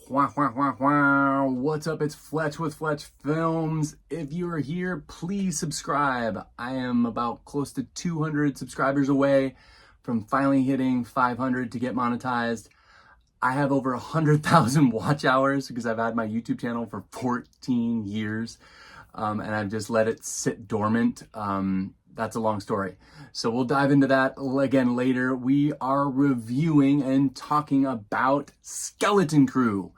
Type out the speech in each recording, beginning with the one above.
What's up? It's Fletch with Fletch Films. If you are here, please subscribe. I am about close to 200 subscribers away from finally hitting 500 to get monetized. I have over 100,000 watch hours because I've had my YouTube channel for 14 years and I've just let it sit dormant. That's a long story. So we'll dive into that again later. We are reviewing and talking about Skeleton Crew.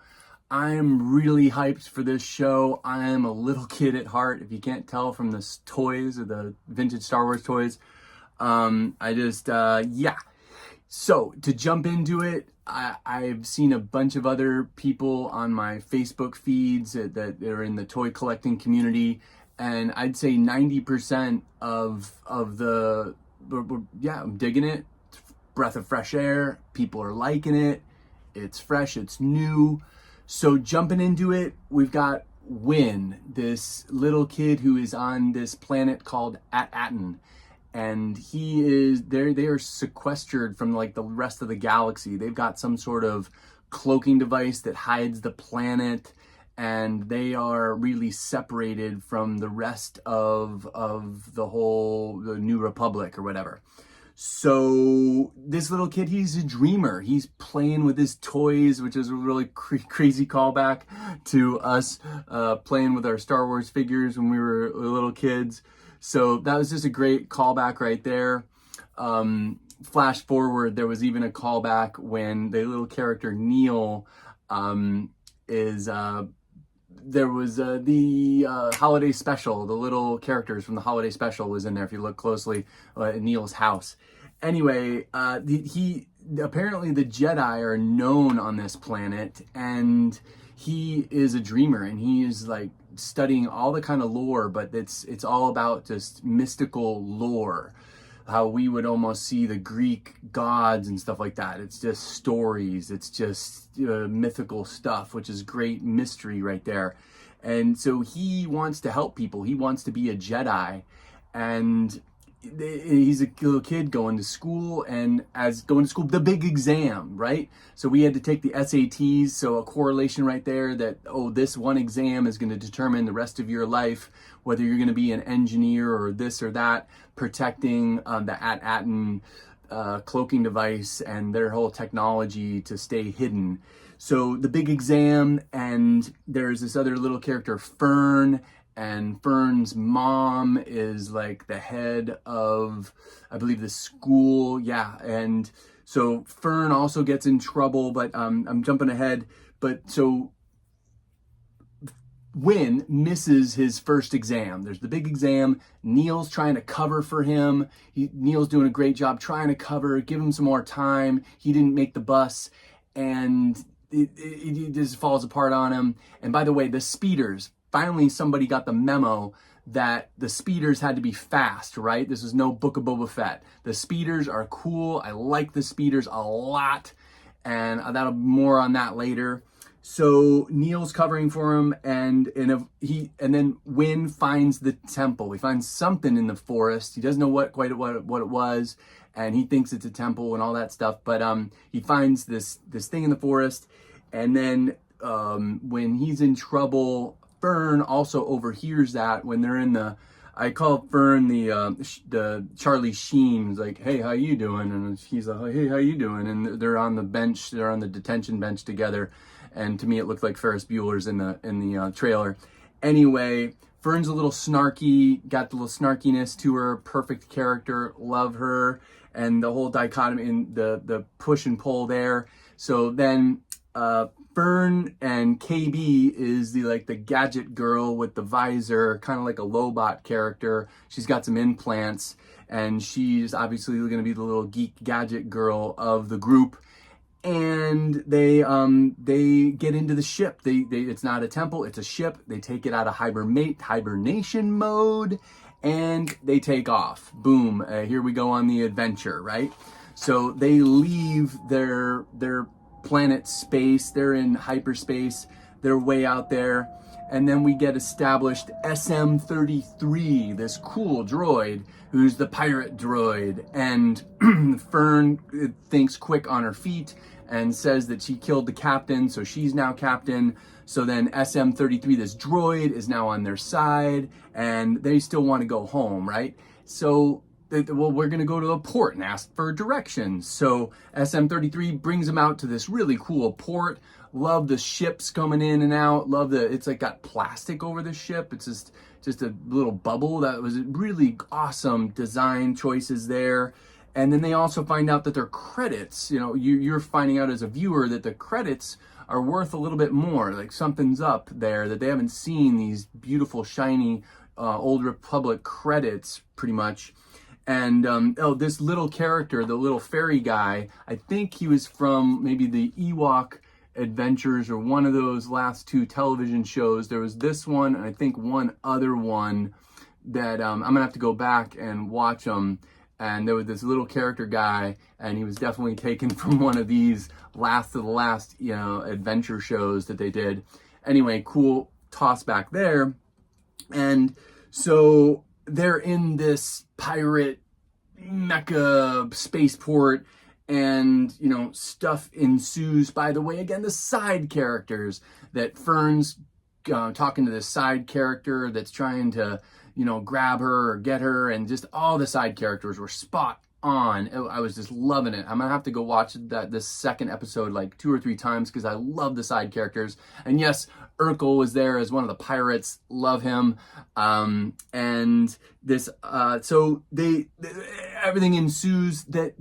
I am really hyped for this show. I am a little kid at heart, if you can't tell from the toys or the vintage Star Wars toys. So to jump into it, I've seen a bunch of other people on my Facebook feeds that are in the toy collecting community. And I'd say 90% of the, I'm digging it. It's breath of fresh air. People are liking it. It's fresh. It's new. So jumping into it, we've got Win, this little kid who is on this planet called At-Aten. And they are sequestered from like the rest of the galaxy. They've got some sort of cloaking device that hides the planet. And they are really separated from the rest of the New Republic or whatever. So this little kid, he's a dreamer. He's playing with his toys, which is a really crazy callback to us playing with our Star Wars figures when we were little kids. So that was just a great callback right there. Flash forward, there was even a callback when the little character Neil there was the holiday special. The little characters from the holiday special was in there if you look closely at Neil's house. Anyway, apparently the Jedi are known on this planet, and he is a dreamer, and he is like studying all the kind of lore, but it's all about just mystical lore. How we would almost see the Greek gods and stuff like that. It's just stories. It's just mythical stuff, which is great mystery right there. And so he wants to help people. He wants to be a Jedi. And he's a little kid going to school, and the big exam, right? So we had to take the SATs. So a correlation right there that, this one exam is going to determine the rest of your life, whether you're going to be an engineer or this or that, protecting the At-Aten cloaking device and their whole technology to stay hidden. So the big exam, and there's this other little character, Fern, and Fern's mom is like the head of, I believe, the school. Yeah. And so Fern also gets in trouble, but I'm jumping ahead. But so Win misses his first exam. There's the big exam. Neil's trying to cover for him. Neil's doing a great job trying to cover, give him some more time. He didn't make the bus, and it just falls apart on him. And by the way, the speeders, finally somebody got the memo that the speeders had to be fast, right? This is no Book of Boba Fett. The speeders are cool. I like the speeders a lot, and that'll more on that later. So Neil's covering for him, and then Win finds the temple. He finds something in the forest. He doesn't know quite what it was, and he thinks it's a temple and all that stuff. But he finds this thing in the forest, and then when he's in trouble, Fern also overhears that when they're in the. I call Fern the Charlie Sheen. Like, hey, how you doing? And he's like, hey, how you doing? And they're on the bench. They're on the detention bench together. And to me, it looked like Ferris Bueller's in the trailer. Anyway, Fern's a little snarky, got the little snarkiness to her, perfect character, love her, and the whole dichotomy in the push and pull there. So then Fern and KB is the gadget girl with the visor, kind of like a Lobot character. She's got some implants, and she's obviously going to be the little geek gadget girl of the group. And they get into the ship. It's not a temple, it's a ship. They take it out of hibernation mode, and they take off. Boom! Here we go on the adventure, right? So they leave their planet space. They're in hyperspace. They're way out there, and then we get established SM-33, this cool droid who's the pirate droid, and Fern thinks quick on her feet and says that she killed the captain, so she's now captain. So then SM-33, this droid, is now on their side, and they still want to go home, right? So, well, we're going to go to a port and ask for directions. So SM-33 brings them out to this really cool port. Love the ships coming in and out. Love it's like got plastic over the ship. It's just a little bubble. That was really awesome design choices there. And then they also find out that their credits, you're finding out as a viewer that the credits are worth a little bit more. Like something's up there, that they haven't seen these beautiful, shiny Old Republic credits pretty much. And this little character, the little fairy guy, I think he was from maybe the Ewok Adventures or one of those last 2 television shows. There was this one, and I think one other one that I'm gonna have to go back and watch them. And there was this little character guy, and he was definitely taken from one of these last of the last, adventure shows that they did. Anyway, cool toss back there. And so they're in this pirate mecha spaceport, and stuff ensues. By the way, again, the side characters that Fern's talking to this side character that's trying to grab her or get her, and just all the side characters were spot on. I was just loving it. I'm gonna have to go watch this second episode like 2 or 3 times because I love the side characters. And yes, Urkel was there as one of the pirates. Love him. And this, so everything ensues that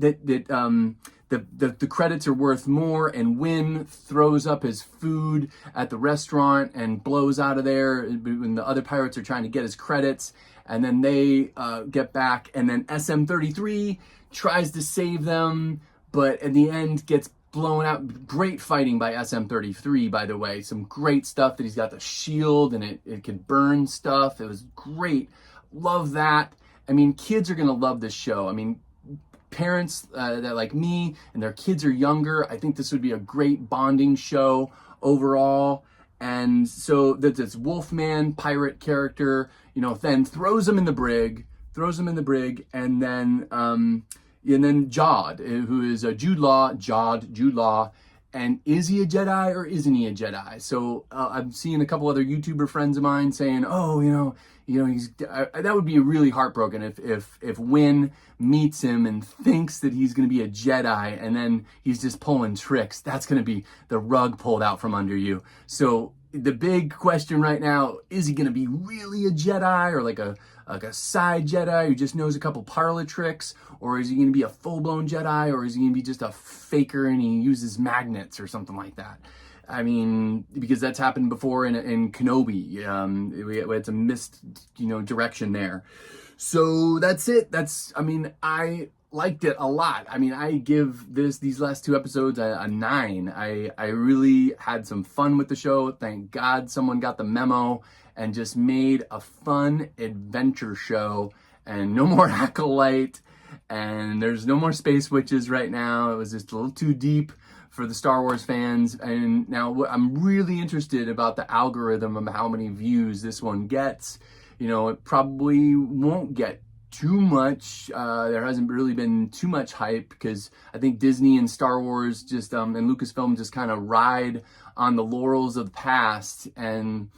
the credits are worth more, and Wynn throws up his food at the restaurant and blows out of there when the other pirates are trying to get his credits. And then they get back, and then SM-33 tries to save them, but in the end gets blown out. Great fighting by SM-33, by the way. Some great stuff that he's got the shield, and it can burn stuff. It was great. Love that. I mean, kids are going to love this show. I mean, parents that like me and their kids are younger, I think this would be a great bonding show overall. And so that this Wolfman pirate character, then throws him in the brig, and then Jod, who is a Jude Law. And is he a Jedi or isn't he a Jedi? So I'm seeing a couple other YouTuber friends of mine saying, he's that would be really heartbroken if Wynn meets him and thinks that he's going to be a Jedi, and then he's just pulling tricks. That's going to be the rug pulled out from under you. So the big question right now, is he going to be really a Jedi, or like a side Jedi who just knows a couple parlor tricks, or is he going to be a full-blown Jedi, or is he going to be just a faker and he uses magnets or something like that? I mean, because that's happened before in Kenobi. We had some missed, direction there. So that's it. I liked it a lot. I mean, I give these last 2 episodes a 9. I really had some fun with the show. Thank God someone got the memo and just made a fun adventure show, and no more Acolyte, and there's no more Space Witches right now. It was just a little too deep for the Star Wars fans. And now I'm really interested about the algorithm of how many views this one gets. It probably won't get too much. There hasn't really been too much hype because I think Disney and Star Wars just and Lucasfilm just kind of ride on the laurels of the past, and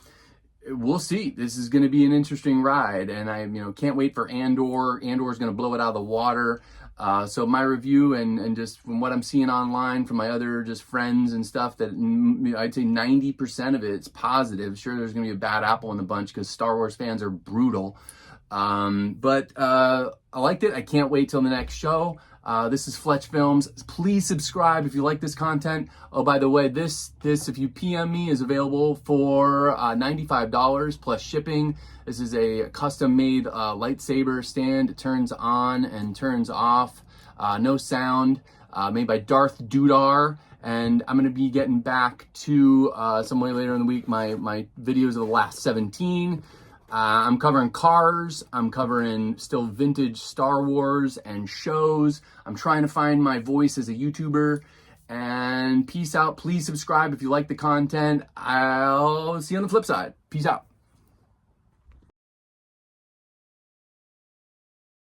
we'll see. This is going to be an interesting ride, and I can't wait for Andor. Andor is going to blow it out of the water. So my review and just from what I'm seeing online from my other just friends and stuff, that I'd say 90% of it's positive. Sure, there's going to be a bad apple in the bunch because Star Wars fans are brutal. But I liked it. I can't wait till the next show. This is Fletch Films. Please subscribe if you like this content. Oh, by the way, this if you PM me, is available for $95 plus shipping. This is a custom-made lightsaber stand. It turns on and turns off. No sound. Made by Darth Dudar. And I'm going to be getting back to some way later in the week my videos of the last 17. I'm covering cars, I'm covering still vintage Star Wars and shows. I'm trying to find my voice as a YouTuber. And peace out. Please subscribe if you like the content. I'll see you on the flip side. Peace out.